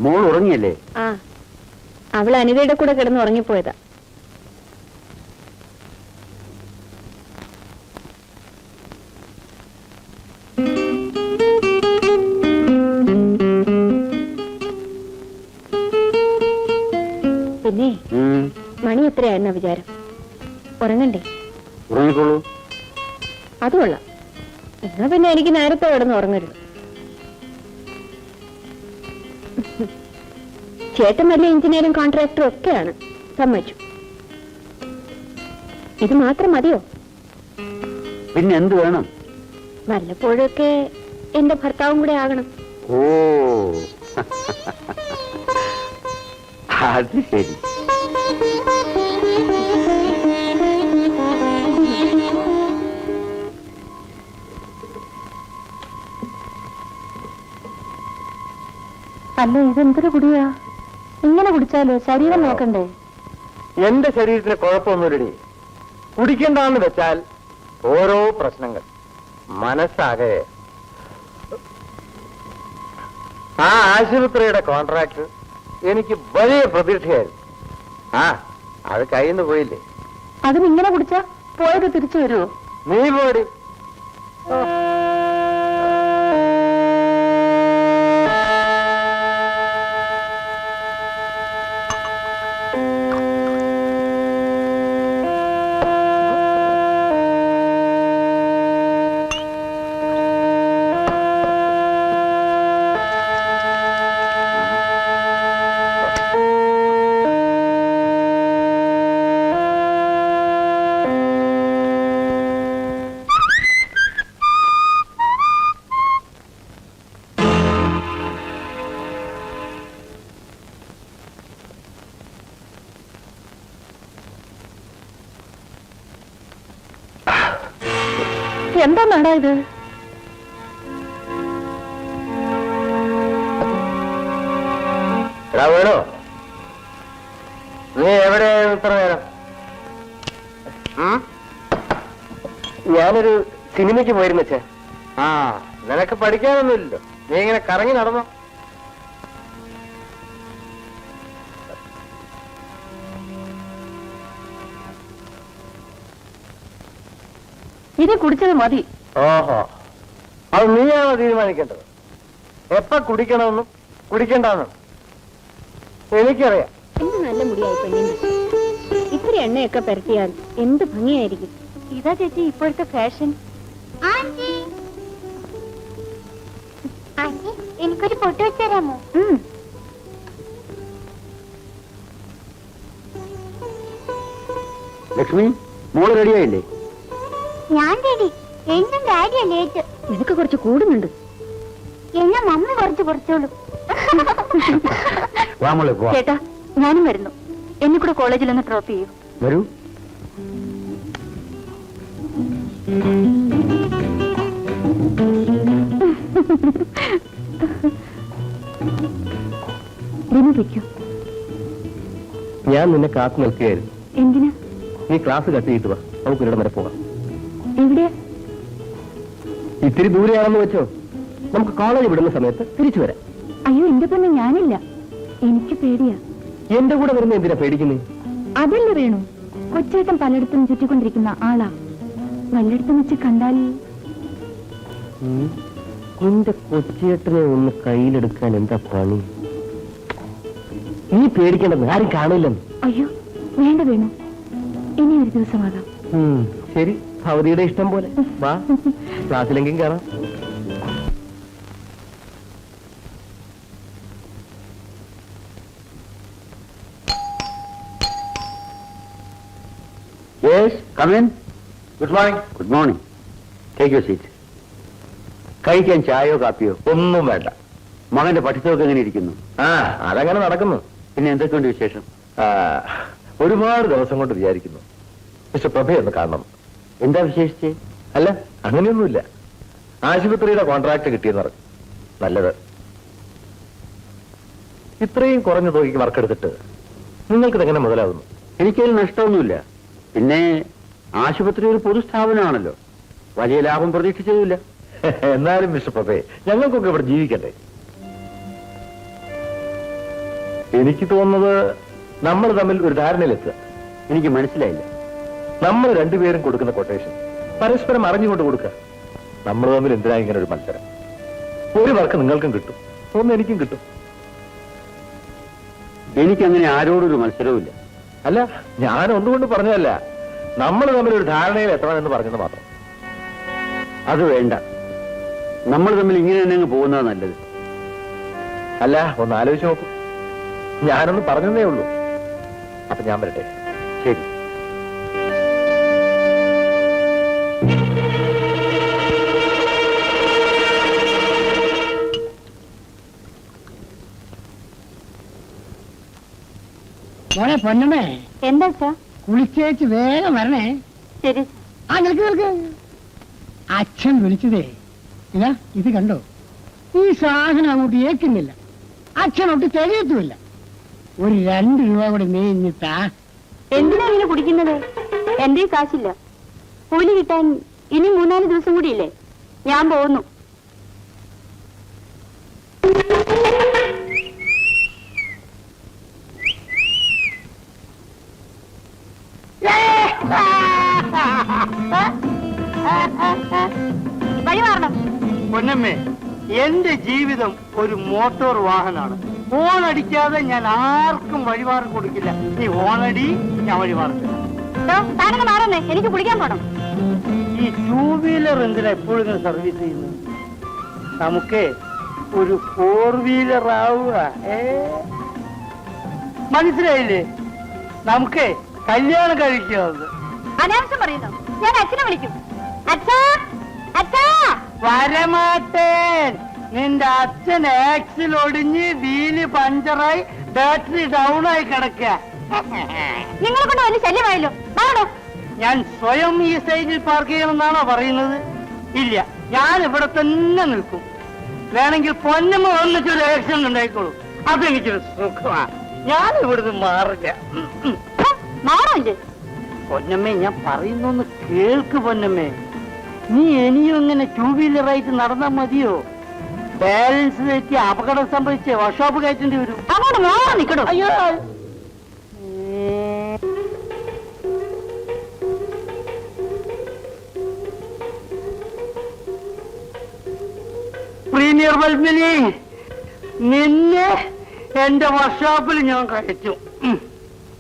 മോൾ ഉറങ്ങിയല്ലേ? ആ, അവൾ അനിതയുടെ കൂടെ കിടന്ന് ഉറങ്ങിപ്പോയതാ. പിന്നെ മണി എത്രയായിരുന്ന വിചാരം? ഉറങ്ങണ്ടേ? ഉറങ്ങിക്കോളൂ. അത് കൊള്ളാം. എന്നാ പിന്നെ എനിക്ക് നേരത്തെ കിടന്ന് ഉറങ്ങരുത്. ചേട്ടൻ വലിയ എഞ്ചിനീയറും കോൺട്രാക്ടറും ഒക്കെയാണ്, സമ്മതിച്ചു. ഇത് മാത്രം മതിയോ? പിന്നെ എന്ത് വേണം? വല്ലപ്പോഴൊക്കെ എന്റെ ഭർത്താവും കൂടെ ആകണം. ഓ അത് ശരി. അല്ല, ഇതെന്തൊരു കുടിയാ? ഇങ്ങനെ കുടിച്ചാലോ? ശരീരം നോക്കണ്ടേ? എന്റെ ശരീരത്തിന് കുഴപ്പമൊന്നുമില്ലടി. കുടിക്കണ്ടെന്ന് വെച്ചാൽ ഓരോ പ്രശ്നങ്ങൾ മനസ്സാകെ. ആ ആശുപത്രിയുടെ കോൺട്രാക്ട് എനിക്ക് വലിയ പ്രതീക്ഷയായിരുന്നു. അത് കയ്യിൽ നിന്ന് പോയില്ലേ. അതിനിങ്ങനെ കുടിച്ചാ പോയത് തിരിച്ചു വരുമോ? നീ പോടി. എന്താ നാടാ ഇത്? വേണോ? നീ എവിടെയാണ് ഇത്ര നേരം? ഞാനൊരു സിനിമയ്ക്ക് പോയിരുന്നു വെച്ചേ. നിനക്ക് പഠിക്കാനൊന്നുമില്ലല്ലോ, നീ ഇങ്ങനെ കറങ്ങി നടന്നോ. ഇത് കുടിച്ചത് മതി. ഓഹോ, അത് നീയാണോ തീരുമാനിക്കേണ്ടത്? എപ്പ കുടിക്കണമെന്നും കുടിക്കണ്ടെന്നും എനിക്കറിയാം. എന്ത് നല്ല മുടിയായി പെണ്ണിന്റെ. ഇത്തിരി എണ്ണയൊക്കെ പരത്തിയാൽ എന്ത് ഭംഗിയായിരിക്കും. ഇതാ ചേച്ചി ഇപ്പോഴത്തെ ഫാഷൻ. എനിക്കൊരു ഫോട്ടോ വെച്ച് തരാമോ? ലക്ഷ്മി, മോള് റെഡിയായില്ലേ? ഞാൻ റെഡി. എന്നും ഡാഡിയാ ലേറ്റ്. നിനക്ക് കുറച്ച് കൂടുന്നുണ്ട്. എന്നെ മമ്മി കുറച്ച് കുറച്ചോളൂ. ചേട്ടാ, ഞാനും വരുന്നു. എന്നെ കൂടെ കോളേജിൽ ഒന്ന് ഡ്രോപ്പ് ചെയ്യൂ. വരൂ. ഞാൻ നിന്നെ കാത്തു നിൽക്കുകയായിരുന്നു. എന്തിനാ? നീ ക്ലാസ് കട്ട് ചെയ്തിട്ട് വാ, നമുക്ക് ഒരിടം വരെ പോകാം. എവിടെയാ? ഇത്തിരി ദൂരെയാണെന്ന് വെച്ചോ, നമുക്ക് കോളേജ് വിടുന്ന സമയത്ത് തിരിച്ചു വരാം. അയ്യോ, എന്റെ തന്നെ ഞാനില്ല. എനിക്ക് പേടിയാ. എന്റെ കൂടെ വരുന്ന എന്തിനാ പേടിക്കുന്നേ? അതല്ല വേണു, കൊച്ചേട്ടൻ പലയിടത്തും ചുറ്റിക്കൊണ്ടിരിക്കുന്ന ആളാ. വല്ലയിടത്തും വെച്ച് കണ്ടാൽ. നിന്റെ കൊച്ചേട്ടനെ ഒന്ന് കയ്യിലെടുക്കാൻ എന്താ പണി? നീ പേടിക്കേണ്ടെന്ന് ആരും കാണില്ലെന്ന്. അയ്യോ വേണ്ട വേണു, ഇനി ഒരു ദിവസമാകാം. ശരി, ഭവതിയുടെ ഇഷ്ടം പോലെ. വാ, ക്ലാസ്സിലെങ്കിലും കയറാം. Yes, come in. Good morning. Good morning. Take your seat. കഴിക്കാൻ ചായയോ കാപ്പിയോ? ഒന്നും വേണ്ട. മകന്റെ പഠിത്തമൊക്കെ എങ്ങനെ ഇരിക്കുന്നു? അതങ്ങനെ നടക്കുന്നു. പിന്നെ എന്തൊക്കെയുണ്ട് വിശേഷം? ഒരുപാട് ദിവസം കൊണ്ട് വിചാരിക്കുന്നു മിസ്റ്റർ പ്രഭയെ ഒന്ന് കാണണം. എന്താ വിശേഷിച്ച്? അല്ല, അങ്ങനെയൊന്നുമില്ല. ആശുപത്രിയുടെ കോൺട്രാക്ട് കിട്ടിയെന്ന് പറഞ്ഞു. നല്ലത്. ഇത്രയും കുറഞ്ഞ തുകയ്ക്ക് വർക്കെടുത്തിട്ട് നിങ്ങൾക്കിതെങ്ങനെ മുതലാവുന്നു? എനിക്കതിൽ നഷ്ടമൊന്നുമില്ല. പിന്നെ ആശുപത്രി ഒരു പൊതുസ്ഥാപനമാണല്ലോ, വലിയ ലാഭം പ്രതീക്ഷിച്ചതുമില്ല. എന്നാലും മിസ്റ്റർ പ്രഭയെ, ഞങ്ങൾക്കൊക്കെ ഇവിടെ ജീവിക്കണ്ടേ? എനിക്ക് തോന്നുന്നത് നമ്മൾ തമ്മിൽ ഒരു ധാരണയിലെത്തുക. എനിക്ക് മനസ്സിലായില്ല. നമ്മൾ രണ്ടുപേരും കൊടുക്കുന്ന കൊട്ടേഷൻ പരസ്പരം അറിഞ്ഞുകൊണ്ട് കൊടുക്കുക. നമ്മൾ തമ്മിൽ എന്തിനാ ഇങ്ങനെ ഒരു മത്സരം? ഒരു വർക്ക് നിങ്ങൾക്കും കിട്ടും, ഒന്ന് എനിക്കും കിട്ടും. എനിക്കങ്ങനെ ആരോടൊരു മത്സരവുമില്ല. അല്ല, ഞാൻ ഒന്നുകൊണ്ട് പറഞ്ഞതല്ല, നമ്മൾ തമ്മിൽ ഒരു ധാരണയിൽ എത്തണമെന്ന് പറഞ്ഞത് മാത്രം. അത് വേണ്ട. നമ്മൾ തമ്മിൽ ഇങ്ങനെ തന്നെ അങ്ങ് പോകുന്നതാ നല്ലത്. അല്ല, ഒന്ന് ആലോചിച്ച് നോക്കൂ. ഞാനൊന്ന് പറഞ്ഞതേ ഉള്ളൂ. അപ്പൊ ഞാൻ വരട്ടെ. ശരി. മോനെ പൊന്നമ്മേ, എന്താ സാർ? കുളിച്ചേച്ച് വേഗം വരണേ. ശരി. ആ നിൽക്ക്. അച്ഛൻ വിളിച്ചതേ ഇതാ, ഇത് കണ്ടോ? ഈ സാധനം അങ്ങോട്ട് ഏക്കുന്നില്ല, അച്ഛനൊട്ട് തികയത്തുമില്ല. ഒരു 2 രൂപ കൂടെ നീഞ്ഞിട്ടാ. എന്തിനാ ഇങ്ങനെ കുടിക്കുന്നത്? എന്റെ കാശില്ല. കൂലി കിട്ടാൻ ഇനി 3-4 ദിവസം കൂടിയില്ലേ? ഞാൻ പോകുന്നു. വഴി മാറണം. പൊന്നമ്മേ, എന്റെ ജീവിതം ഒരു മോട്ടോർ വാഹനമാണ്. ഹോൺ അടിക്കാതെ ഞാൻ ആർക്കും വഴിമാറി കൊടുക്കില്ല. നീ ഹോണടി, ഞാൻ വഴിമാറില്ല. താനൊന്ന് മാറുന്നേ, എനിക്ക് കുളിക്കാൻ പോണം. ഈ 2 വീലർ എന്തിനാ എപ്പോഴും സർവീസ് ചെയ്യുന്നത്? നമുക്ക് ഒരു 4 വീലർ ആവുക. മനസ്സിലായില്ലേ? നമുക്ക് കല്യാണം കഴിക്കുന്നത്. അനാവശ്യം പറയുന്നു. ഞാൻ അച്ഛനെ വിളിക്കും. അച്ഛാ, അച്ഛാ. വരമാട്ടേൻ. നിന്റെ അച്ഛൻ ആക്സിൽ ഒടിഞ്ഞ് വീല് പഞ്ചറായി ബാറ്ററി ഡൗൺ ആയി കിടക്കുക. നിങ്ങളെ കൊണ്ട് വലിയ ശല്യമായല്ലോ. മാറണോ? ഞാൻ സ്വയം ഈ സൈഡിൽ പാർക്ക് ചെയ്യണമെന്നാണോ പറയുന്നത്? ഇല്ല, ഞാൻ ഇവിടെ തന്നെ നിൽക്കും. വേണമെങ്കിൽ പൊന്നമ്മ വന്നിട്ടൊരു ആക്സിഡന്റ് ഉണ്ടായിക്കോളൂ. അതെനിക്കൊരു സുഖമാണ്. ഞാൻ ഇവിടുന്ന് മാറില്ല. മാറില്ലേ? പൊന്നമ്മേ, ഞാൻ പറയുന്നൊന്ന് കേൾക്ക് പൊന്നമ്മേ. നീ ഇനിയും ഇങ്ങനെ 2 വീലറായിട്ട് നടന്നാ മതിയോ? ബാലൻസ് തെറ്റി അപകടം സംഭവിച്ച് വർക്ക്ഷോപ്പ് കയറ്റേണ്ടി വരും. അങ്ങോട്ട് മാറി നിൽക്കണോ? അയ്യോ, പ്രീമിയർ ബൾബിനി, നിന്നെ എന്റെ വർക്ക്ഷോപ്പിൽ ഞാൻ കയറ്റും.